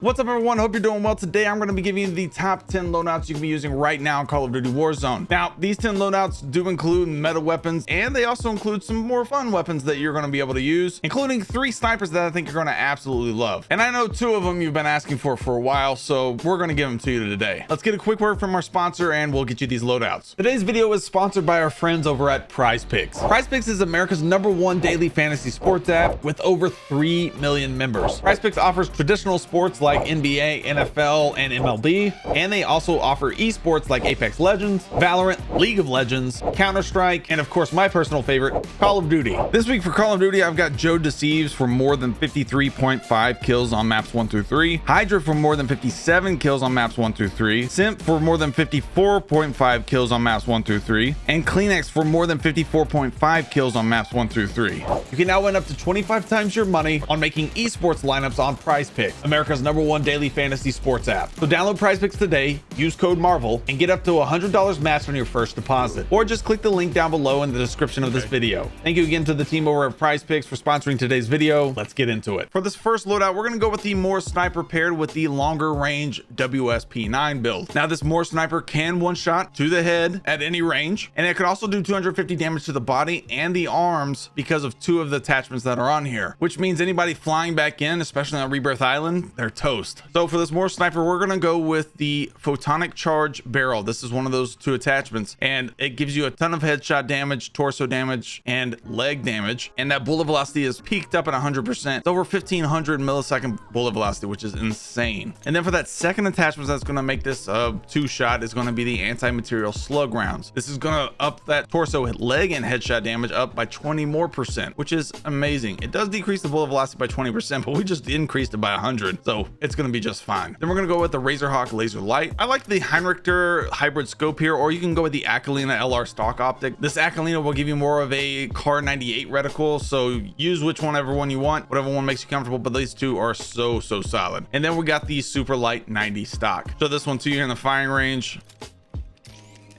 What's up, everyone? Hope you're doing well. Today I'm going to be giving you the top 10 loadouts you can be using right now in Call of Duty Warzone. Now, these 10 loadouts do include meta weapons, and they also include some more fun weapons that you're going to be able to use, including 3 snipers that I think you're going to absolutely love. And I know 2 of them you've been asking for a while, so we're going to give them to you today. Let's get a quick word from our sponsor and we'll get you these loadouts. Today's video is sponsored by our friends over at PrizePicks. PrizePicks is America's #1 daily fantasy sports app with over 3 million members. PrizePicks offers traditional sports like NBA, NFL, and MLB, and they also offer esports like Apex Legends, Valorant, League of Legends, Counter-Strike, and of course my personal favorite, Call of Duty. This week for Call of Duty, I've got Joe Deceives for more than 53.5 kills on maps 1 through 3, Hydra for more than 57 kills on maps 1 through 3, Simp for more than 54.5 kills on maps 1 through 3, and Kleenex for more than 54.5 kills on maps 1 through 3. You can now win up to 25 times your money on making esports lineups on PrizePicks, America's #1 daily fantasy sports app. So download PrizePicks today, use code MARVEL, and get up to $100 matched on your first deposit. Or just click the link down below in the description of this video. Thank you again to the team over at PrizePicks for sponsoring today's video. Let's get into it. For this first loadout, we're going to go with the More Sniper paired with the longer range WSP9 build. Now, this More Sniper can one-shot to the head at any range, and it could also do 250 damage to the body and the arms because of 2 of the attachments that are on here, which means anybody flying back in, especially on Rebirth Island, they're toast. So for this More Sniper, we're going to go with the Photonic Charge Barrel. This is one of those 2 attachments, and it gives you a ton of headshot damage, torso damage, and leg damage, and that bullet velocity is peaked up at 100%. It's over 1500 millisecond bullet velocity, which is insane. And then for that second attachment that's going to make this 2-shot is going to be the anti-material slug rounds. This is going to up that torso, leg, and headshot damage up by 20 more percent, which is amazing. It does decrease the bullet velocity by 20%, but we just increased it by 100, so it's going to be just fine. Then we're going to go with the Razorhawk Laser Light. I like the Heinrichter hybrid scope here, or you can go with the Akalina LR stock optic. This Akalina will give you more of a Car 98 reticle, so use whichever one you want, whatever one makes you comfortable, but these 2 are so solid. And then we got the Super Light 90 stock. So this one too, you're in the firing range,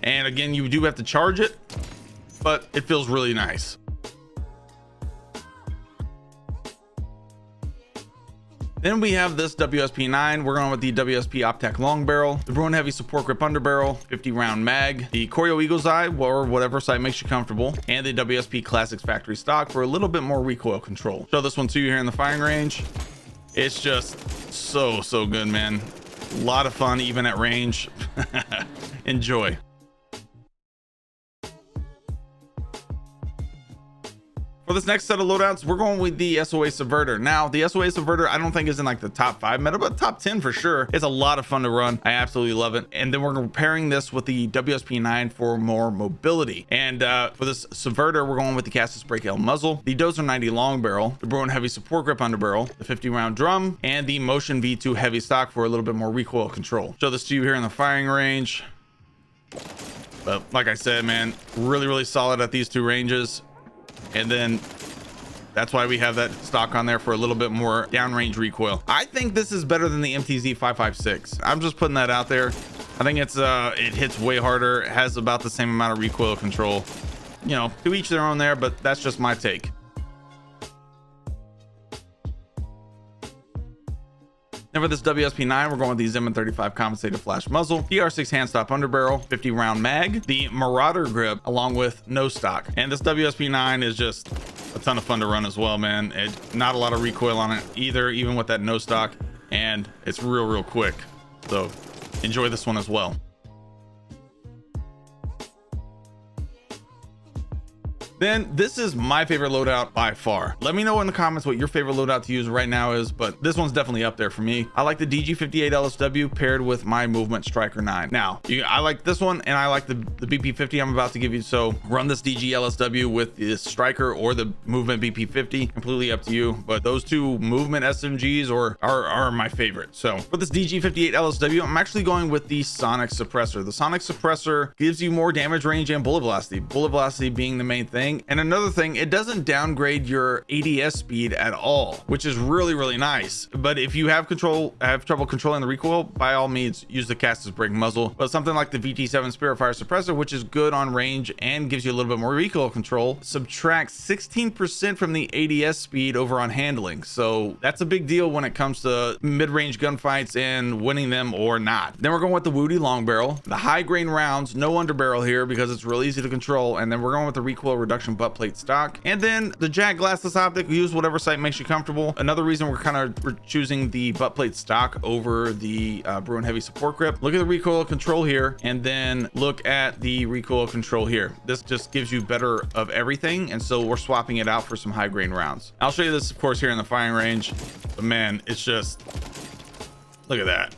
and again, you do have to charge it, but it feels really nice. Then we have this WSP9. We're going with the WSP Optec Long Barrel, the Bruin Heavy Support Grip Underbarrel, 50 round mag, the Choreo Eagle's Eye, or whatever sight makes you comfortable, and the WSP Classics Factory Stock for a little bit more recoil control. Show this one to you here in the firing range. It's just so good, man. A lot of fun even at range. Enjoy. For this next set of loadouts, we're going with the SOA Subverter. Now, the SOA Subverter, I don't think is in like the top 5 meta, but top 10 for sure. It's a lot of fun to run. I absolutely love it. And then we're pairing this with the WSP9 for more mobility. And for this Subverter, we're going with the Cassis Break L muzzle, the Dozer 90 Long Barrel, the Bruin Heavy Support Grip Underbarrel, the 50 round drum, and the Motion V2 Heavy Stock for a little bit more recoil control. Show this to you here in the firing range. But like I said, man, really solid at these 2 ranges. And then that's why we have that stock on there for a little bit more downrange recoil. I think this is better than the MTZ 556. I'm just putting that out there. I think it's it hits way harder. It has about the same amount of recoil control. You know, to each their own there, but that's just my take. Now for this WSP9, we're going with the Zeman 35 compensated flash muzzle, DR6 hand stop underbarrel, 50 round mag, the Marauder grip, along with no stock. And this WSP9 is just a ton of fun to run as well, man. Not a lot of recoil on it either, even with that no stock, and it's real quick. So enjoy this one as well. Then this is my favorite loadout by far. Let me know in the comments what your favorite loadout to use right now is, but this one's definitely up there for me. I like the DG58 LSW paired with my Movement Striker 9. Now, I like this one, and I like the BP50 I'm about to give you. So run this DG LSW with the Striker or the Movement BP50, completely up to you. But those 2 Movement SMGs are my favorite. So for this DG58 LSW, I'm actually going with the Sonic Suppressor. The Sonic Suppressor gives you more damage range and bullet velocity. Bullet velocity being the main thing. thing. And another thing, it doesn't downgrade your ADS speed at all, which is really, really nice. But if you have trouble controlling the recoil, by all means use the Castus brake muzzle. But something like the VT7 Spiritfire suppressor, which is good on range and gives you a little bit more recoil control, subtracts 16% from the ADS speed over on handling. So that's a big deal when it comes to mid-range gunfights and winning them or not. Then we're going with the Woody long barrel, the high grain rounds, no underbarrel here because it's real easy to control. And then we're going with the recoil reduction butt plate stock, and then the Jack glassless optic. Use whatever sight makes you comfortable. Another reason we're choosing the butt plate stock over the Bruin heavy support grip. Look at the recoil control here, and then look at the recoil control here. This just gives you better of everything, and so we're swapping it out for some high grain rounds. I'll show you this of course here in the firing range, but man, it's just, look at that.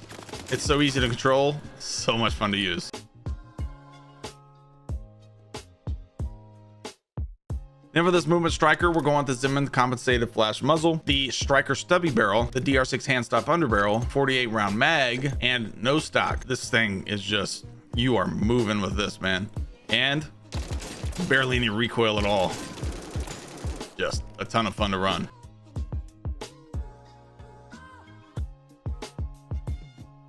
It's so easy to control, so much fun to use. Then for this movement striker, we're going with the Zimmern compensated flash muzzle, the striker stubby barrel, the DR6 hand stop underbarrel, 48 round mag, and no stock. This thing is just, you are moving with this, man. And barely any recoil at all. Just a ton of fun to run.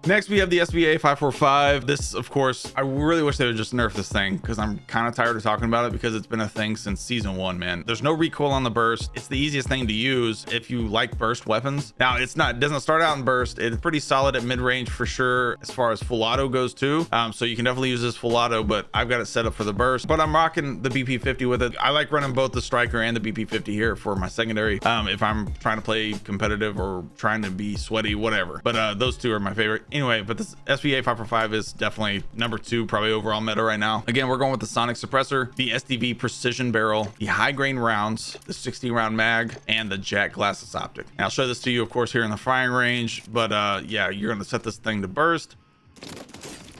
Next, we have the SVA 545. This, of course, I really wish they would just nerf this thing because I'm kind of tired of talking about it because it's been a thing since season 1, man. There's no recoil on the burst. It's the easiest thing to use if you like burst weapons. Now, it doesn't start out in burst. It's pretty solid at mid-range for sure as far as full auto goes too. So you can definitely use this full auto, but I've got it set up for the burst. But I'm rocking the BP50 with it. I like running both the striker and the BP50 here for my secondary if I'm trying to play competitive or trying to be sweaty, whatever. But those two are my favorite. Anyway, but this SVA 545 is definitely number 2 probably overall meta right now. Again, we're going with the sonic suppressor, the SDV precision barrel, the high grain rounds, the 60 round mag, and the Jack glassless optic. And I'll show this to you of course here in the firing range, but yeah, you're going to set this thing to burst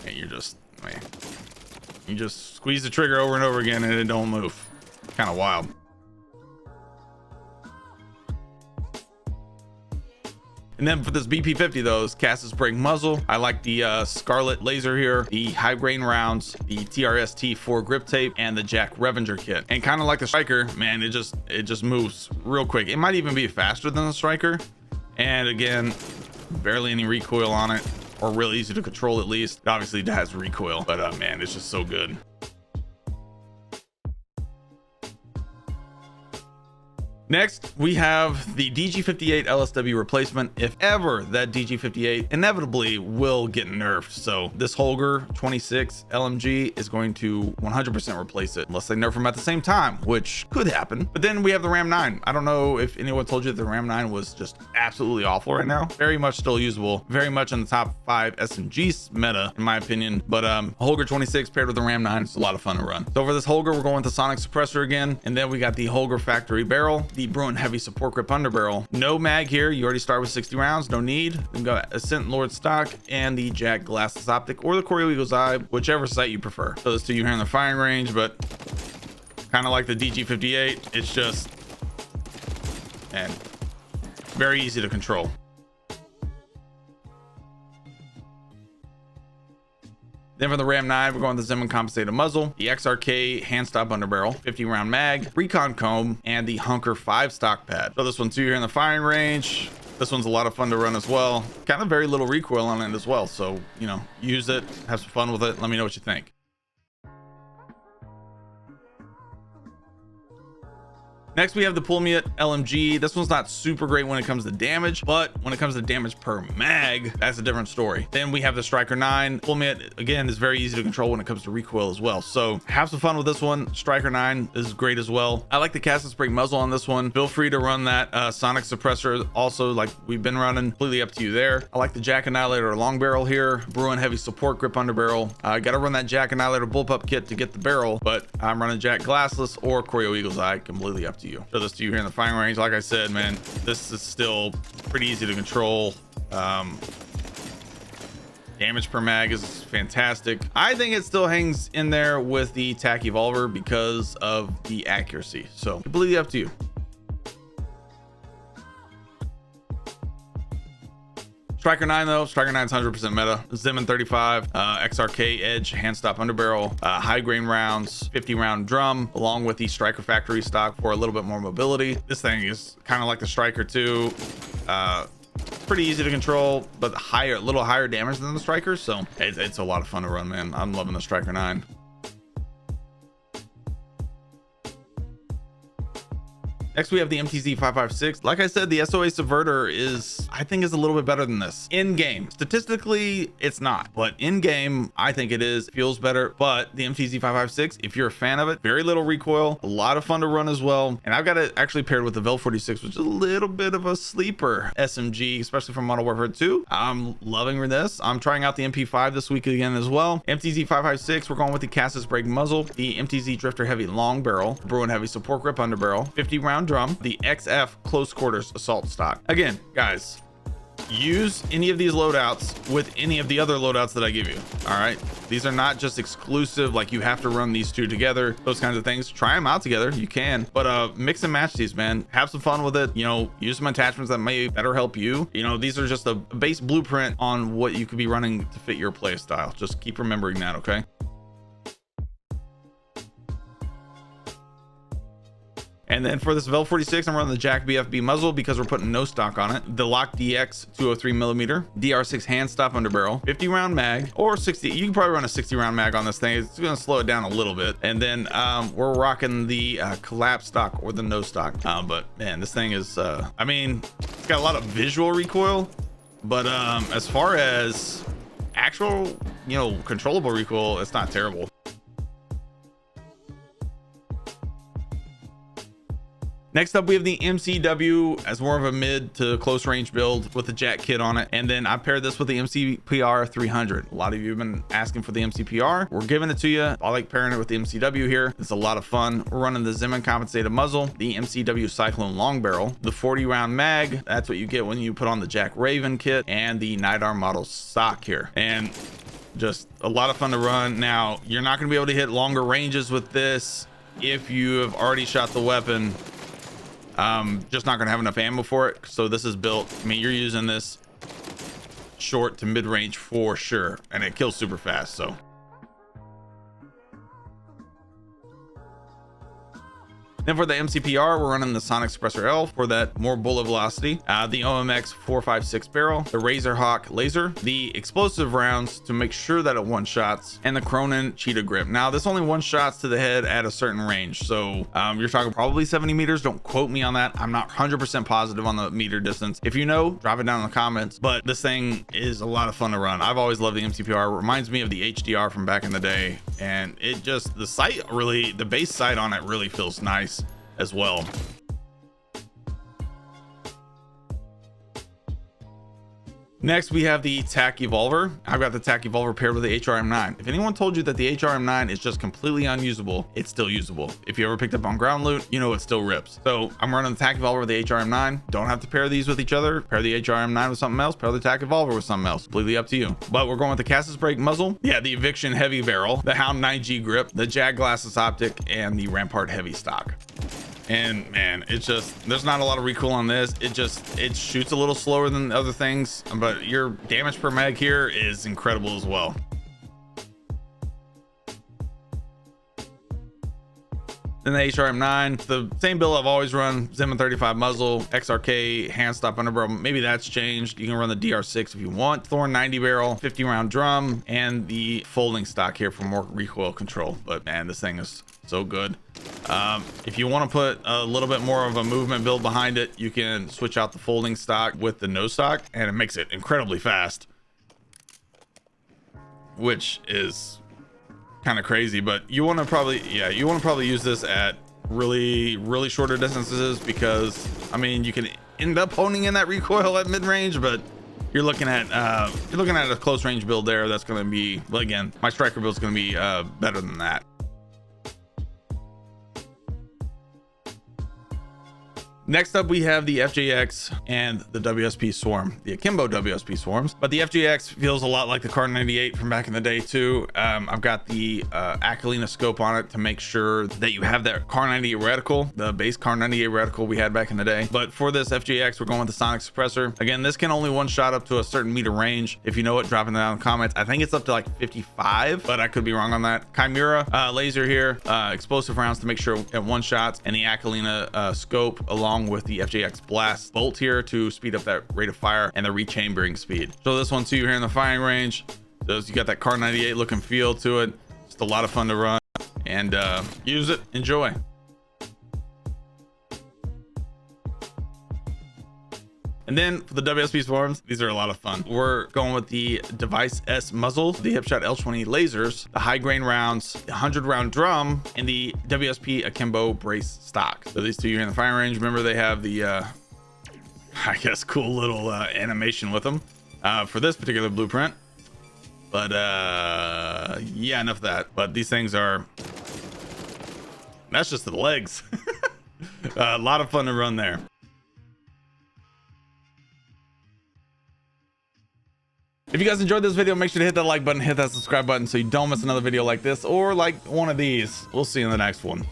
and you just squeeze the trigger over and over again and it don't move. Kind of wild. And then for this BP50 though, this Castus brake muzzle, I like the Scarlet laser here, the high grain rounds, the TRS T4 grip tape, and the Jack Revenger kit. And kind of like the striker, man, it just moves real quick. It might even be faster than the striker. And again, barely any recoil on it, or real easy to control at least. It obviously has recoil, but man, it's just so good. Next, we have the DG58 LSW replacement. If ever that DG58 inevitably will get nerfed. So this Holger 26 LMG is going to 100% replace it unless they nerf them at the same time, which could happen. But then we have the Ram 9. I don't know if anyone told you that the Ram 9 was just absolutely awful right now. Very much still usable, very much in the top 5 SMG meta, in my opinion. But Holger 26 paired with the Ram 9 is a lot of fun to run. So for this Holger, we're going with the sonic suppressor again. And then we got the Holger factory barrel, the Bruin heavy support grip underbarrel, no mag here. You already start with 60 rounds, no need. Then got Ascent Lord stock and the Jack glassless optic or the Corio Eagle's Eye, whichever sight you prefer. So this to you here in the firing range, but kind of like the DG58, it's just, and very easy to control. Then for the Ram 9, we're going with the Zimmern compensated muzzle, the XRK hand stop underbarrel, 50 round mag, recon comb, and the Hunker 5 stock pad. So this one too here in the firing range. This one's a lot of fun to run as well. Kind of very little recoil on it as well. So, you know, use it, have some fun with it. Let me know what you think. Next, we have the Pulmiet LMG. This one's not super great when it comes to damage, but when it comes to damage per mag, that's a different story. Then we have the Striker 9. Pulmiet, again, is very easy to control when it comes to recoil as well. So have some fun with this one. Striker 9 is great as well. I like the Castus brake muzzle on this one. Feel free to run that sonic suppressor also, like we've been running. Completely up to you there. I like the Jack Annihilator long barrel here. Bruin heavy support grip underbarrel. I got to run that Jack Annihilator bullpup kit to get the barrel, but I'm running Jack glassless or Corio Eagle's Eye. Completely up to you. Show this to you here in the firing range. Like I said, man, this is still pretty easy to control. Damage per mag is fantastic. I think it still hangs in there with the TAC Evolver because of the accuracy. So completely up to you. Striker 9 though, Striker 9's 100% meta. Zimmon 35, XRK Edge hand stop underbarrel, high grain rounds, 50 round drum, along with the Striker factory stock for a little bit more mobility. This thing is kind of like the Striker 2. Pretty easy to control, but a little higher damage than the Striker, so it's a lot of fun to run, man. I'm loving the Striker 9. Next, we have the MTZ 556. Like I said, the SOA Subverter I think is a little bit better than this. In game, statistically, it's not, but in game, I think it is. Feels better. But the MTZ 556, if you're a fan of it, very little recoil, a lot of fun to run as well. And I've got it actually paired with the Vel 46, which is a little bit of a sleeper SMG, especially from Modern Warfare 2. I'm loving this. I'm trying out the MP5 this week again as well. MTZ 556, we're going with the Cassis Break muzzle, the MTZ Drifter Heavy long barrel, Bruin Heavy support grip underbarrel, 50 round drum, the XF close quarters assault stock. Again, guys, use any of these loadouts with any of the other loadouts that I give you. All right, these are not just exclusive, like you have to run these two together, those kinds of things. Try them out together, you can, but mix and match these, man. Have some fun with it. You know, use some attachments that may better help you. You know, these are just a base blueprint on what you could be running to fit your play style. Just keep remembering that, okay? And then for this Vel 46, I'm running the Jack BFB muzzle because we're putting no stock on it. The Lock DX 203mm, DR6 hand stop underbarrel, 50 round mag, or 60. You can probably run a 60 round mag on this thing. It's going to slow it down a little bit. And then we're rocking the collapse stock or the no stock. But man, this thing is, I mean, it's got a lot of visual recoil, but as far as actual, you know, controllable recoil, it's not terrible. Next up, we have the MCW as more of a mid to close range build with the Jack kit on it. And then I paired this with the MCPR 300. A lot of you have been asking for the MCPR. We're giving it to you. I like pairing it with the MCW here. It's a lot of fun. We're running the Zimmon compensated muzzle, the MCW Cyclone long barrel, the 40 round mag. That's what you get when you put on the Jack Raven kit, and the Night Arm model stock here. And just a lot of fun to run. Now, you're not going to be able to hit longer ranges with this if you have already shot the weapon. Just not gonna have enough ammo for it, so this is built, I mean, you're using this short to mid-range for sure, and it kills super fast. So then for the MCPR, we're running the Sonic Suppressor L for that more bullet velocity, the OMX 456 barrel, the Razor Hawk laser, the explosive rounds to make sure that it one-shots, and the Cronin Cheetah Grip. Now, this only one-shots to the head at a certain range, so you're talking probably 70 meters. Don't quote me on that. I'm not 100% positive on the meter distance. If you know, drop it down in the comments, but this thing is a lot of fun to run. I've always loved the MCPR. It reminds me of the HDR from back in the day, and it just, the sight really, the base sight on it really feels nice as well. Next, we have the TAC Evolver. I've got the TAC Evolver paired with the HRM9. If anyone told you that the HRM9 is just completely unusable, it's still usable. If you ever picked up on ground loot, you know it still rips. So I'm running the TAC Evolver with the HRM9. Don't have to pair these with each other. Pair the HRM9 with something else. Pair the TAC Evolver with something else. Completely up to you. But we're going with the Cassis Break muzzle. Yeah, the Eviction heavy barrel, the Hound 9G grip, the Jag Glasses optic, and the Rampart heavy stock. And man, it's just, there's not a lot of recoil on this. It shoots a little slower than other things, but your damage per mag here is incredible as well. Then the HRM9, the same build I've always run, Zimmon 35 muzzle, XRK hand stop underbarrel. Maybe that's changed. You can run the DR6 if you want. Thorn 90 barrel, 50 round drum, and the folding stock here for more recoil control. But man, this thing is so good. If you want to put a little bit more of a movement build behind it, you can switch out the folding stock with the no stock, and it makes it incredibly fast, which is kind of crazy. But you want to probably, yeah, you want to probably use this at really shorter distances, because I mean, you can end up honing in that recoil at mid-range, but you're looking at a close range build there that's going to be, well, again, my striker build is going to be better than that. Next up, we have the FJX and the WSP Swarm, the Akimbo WSP Swarms. But the FJX feels a lot like the Kar 98 from back in the day too. I've got the Akalina scope on it to make sure that you have that Kar 98 reticle, the base Kar 98 reticle we had back in the day. But for this FJX, we're going with the Sonic Suppressor. Again, this can only one shot up to a certain meter range. If you know it, drop it down in the comments. I think it's up to like 55, but I could be wrong on that. Chimera laser here, explosive rounds to make sure at one shots, and the Akalina scope along with the FJX blast bolt here to speed up that rate of fire and the rechambering speed. So this one too here in the firing range. So you got that Kar 98 look and feel to it. Just a lot of fun to run and use it. Enjoy. And then for the WSP Swarms, these are a lot of fun. We're going with the Device S muzzle, the Hipshot L20 lasers, the high grain rounds, the 100 round drum, and the WSP Akimbo brace stock. So these two here in the firing range. Remember, they have the, I guess, cool little animation with them for this particular blueprint. But yeah, enough of that. But these things are, that's just the legs. A lot of fun to run there. If you guys enjoyed this video, make sure to hit that like button, hit that subscribe button so you don't miss another video like this or like one of these. We'll see you in the next one.